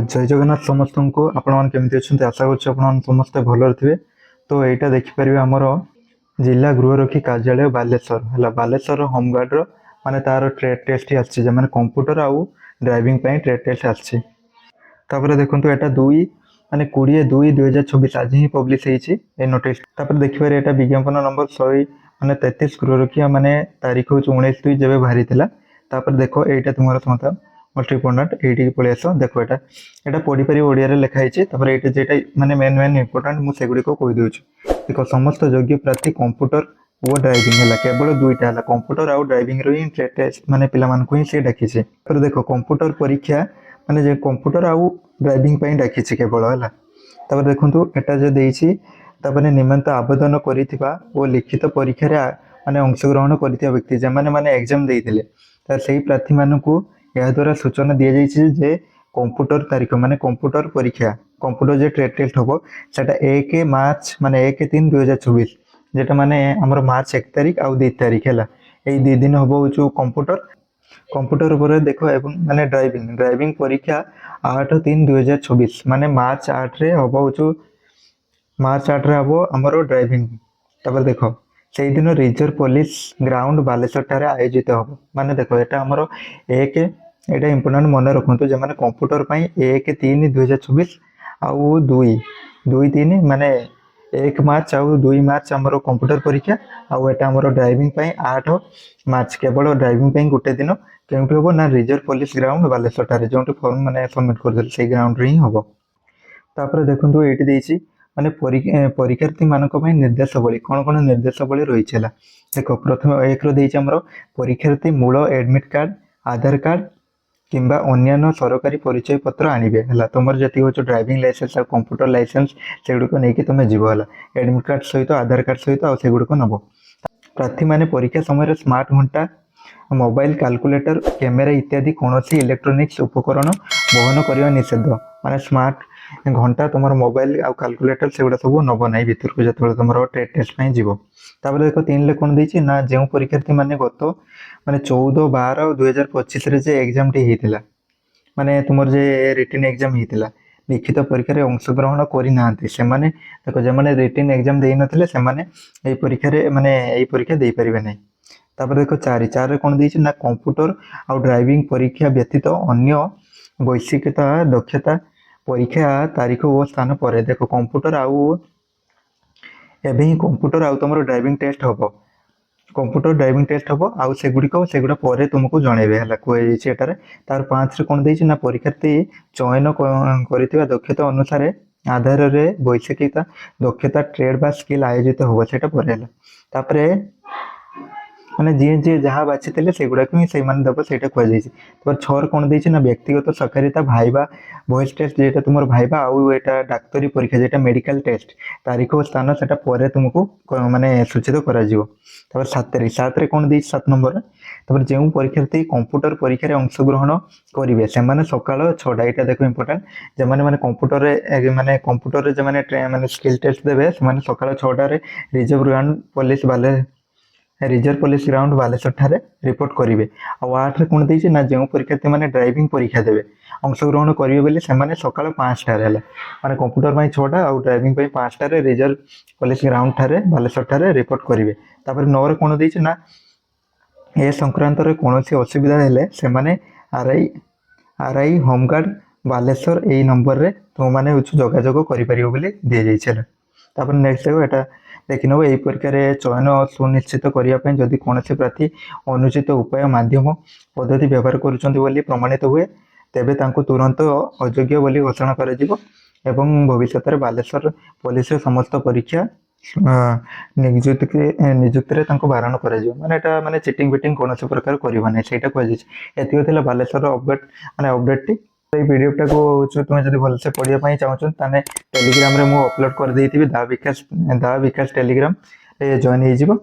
जय जगन्नाथ समस्त को आपण केमती अच्छा आशा कर समस्ते भल थे। तो यहाँ देखिपारे आमर जिला गृहरक्षी कार्यालय बालेश्वर है बालेश्वर होमगार्ड माने तार ट्रेड टेस्ट ही आने कंप्यूटर आउ ड्राइविंग ट्रेड टेस्ट आसपर देखो यहाँ 2 माने 20/2/2024 आज ही पब्लिश होती नोटिस। देखिए यहाँ विज्ञापन नंबर 100 माने 33 गृहरक्षी माने तारीख हूँ 19/2 जब बाहरी देख यहाँ तुम समझ मोस्ट इम्पोर्टाट ये पलि आस देख यहाँ पढ़ी पार ओडिया लिखाई ये जेटा माने मेन मेन इम्पोर्टाट मुझे कहीदे देख समस्त योग्य प्रार्थी कंप्यूटर और ड्राइविंग है केवल 2टा है कंप्यूटर आउ ड्राइविंग रो ट्रेड टेस्ट माने पिला मानकु ही से डाकी देख कंप्यूटर परीक्षा माने जे कंप्यूटर आउ ड्राइविंग डाकी केवल है देखो एटा जो देछि निमंत आवेदन करिथिबा ओ लिखित परीक्षा माने अंशग्रहण करिथिबा व्यक्ति जे माने एग्जाम देइथिले सही प्रार्थी मानकु या द्वारा सूचना दि जाए कंप्यूटर तारीख माने कंप्यूटर परीक्षा कंप्यूटर जो ट्रेड टेस्ट हम सेटा 1 मार्च माने 1/3/2024 जेटा माने हमर मार्च 1 तारीख आउ 2 तारीख है यही 2 दिन हम हो कंप्यूटर कंप्यूटर पर देख माने ड्राइविंग ड्राइविंग परीक्षा 8/3/2024 माने मार्च 8 रे हम हो मार्च 8 रे हम हमर ड्राइविंग देख से दिन रिजर्व पुलिस ग्राउंड बालेश्वर ठारे आयोजित हम माने देख यहाँ आमर एक यहाँ इम्पोर्टाट मन रखु जो मैंने कंप्यूटर 1/3/2024 आउ 2/3 माने 1 मार्च आउ 2 मार्च आमर कंप्यूटर परीक्षा आउ एटा आमर ड्राइविंग 8 मार्च केवल ड्राइविंग गोटे दिन क्योंकि हम ना रिजर्व पुलिस ग्राउंड बालेश्वर ठारे जो फॉर्म मैंने सबमिट कर ग्राउंड ही हम तापर देखो ये माने परीक्षार्थी मानक निर्देशावली कौन कौन निर्देशावली रही है देख प्रथम एक आमर परीक्षार्थी मूल एडमिट कार्ड आधार कार्ड किंबा अन्य सरकारी परिचय पत्र आणवे है तुम जी हो ड्राइविंग लाइसेंस और कंप्यूटर लाइसेंस से गुड़िक नहीं तुम जीव है एडमिट कार्ड सहित आधार कार्ड सहित से गुड़िक नब प्रार्थी माने परीक्षा समय स्मार्ट घंटा मोबाइल कैलकुलेटर कैमेरा इत्यादि कौन इलेक्ट्रोनिक्स उपकरण बहन करने निषेध माने स्मार्ट घंटा तुम मोबाइल आउ कैलकुलेटर से गुड़ा सब नब ना भर को जो तुम ट्रेड टेस्ट जीव तापर देख 3 कौन देती ना जो परीक्षार्थी मैंने गत माने 14/12/2025 जे एग्जाम टी होता माने तुम जे रिटन एग्जाम होता लिखित परीक्षा अंशग्रहण करना देख जो रिटन एग्जाम दे नथिले से परीक्षा माने परीक्षा दे पारे ना तापर देख 4 कौन देती ना कंप्यूटर आउ ड्राइविंग परीक्षा व्यतीत अन्य वैश्विकता दक्षता परीक्षा तारीख और स्थान पर देख कंप्यूटर आउ एवं ही कंप्यूटर आउ तुम ड्राइविंग टेस्ट हम कंप्यूटर ड्राइविंग टेस्ट हम आउ से गुड़ा पर तुमको जनइबे है कहुटार तार 5 कौन देती ना परीक्षार्थी चयन कर दक्षता अनुसार आधार रे वैश्विकता दक्षता ट्रेड बा स्किल आयोजित हम से पर माने जी जी जहाँ बाची से गुड़ाक ही से दब से कहुई। तो 6 कौन देती ना व्यक्तिगत सकारिता भाईबा वॉइस टेस्ट जेटा तुम भाईबा आउ यहाँ डाक्तरी परीक्षा जेटा मेडिकल टेस्ट तारीख और स्थान से पर तुमको माने सूचित कर 7 कौन दी 7 नंबर तापर जो परीक्षार्थी कंप्यूटर परीक्षा अंशग्रहण करेंगे से सकाल 6टा यहाँ देख इम्पोर्टाट जो मैंने कंप्यूटर माने कंप्यूटर जो मैंने स्किल टेस्ट देवे से सकाल 6टार रिजर्व पुलिस ग्राउंड बालेश्वर ठारे रिपोर्ट करेंगे आउ 8 कौन देती ना जो परीक्षार्थी मैंने ड्राइविंग परीक्षा देवे अंशग्रहण करेंगे बोली से सकाल 5टार है माने कंप्यूटर 6टा आउ ड्राइविंग 5टार रिजर्व पुलिस ग्राउंड ठारे बालेश्वर ठारे रिपोर्ट करेंगे तापर 9 कौन देती ना ए संक्रांत कौन असुविधा हेले से आरआई होमगार्ड बालेश्वर यही नंबर रे तुम मैंने जोगाजोग कर दी जापर नेक्स्ट देखो देखि नब यही परीक्षा चयन सुनिश्चित करने जदि कौन प्रार्थी अनुचित उपाय माध्यम पद्धति व्यवहार कर प्रमाणित हुए तेबे तांको तुरंत अयोग्य बोली घोषणा कर भविष्य में बालेश्वर पुलिस समस्त परीक्षा निजुक्ति बारण कर माने चिटिंग बिटिंग कौन प्रकार करना नहीं से कहुई बालेश्वर अपडेट माने अपडेट टी भिडियोटा को तुम्हें जब भलसे पढ़ाई चाहूँ टेलीग्राम रे मु अपलोड कर देइथिबि दा विकास टेलीग्राम जॉइन हो।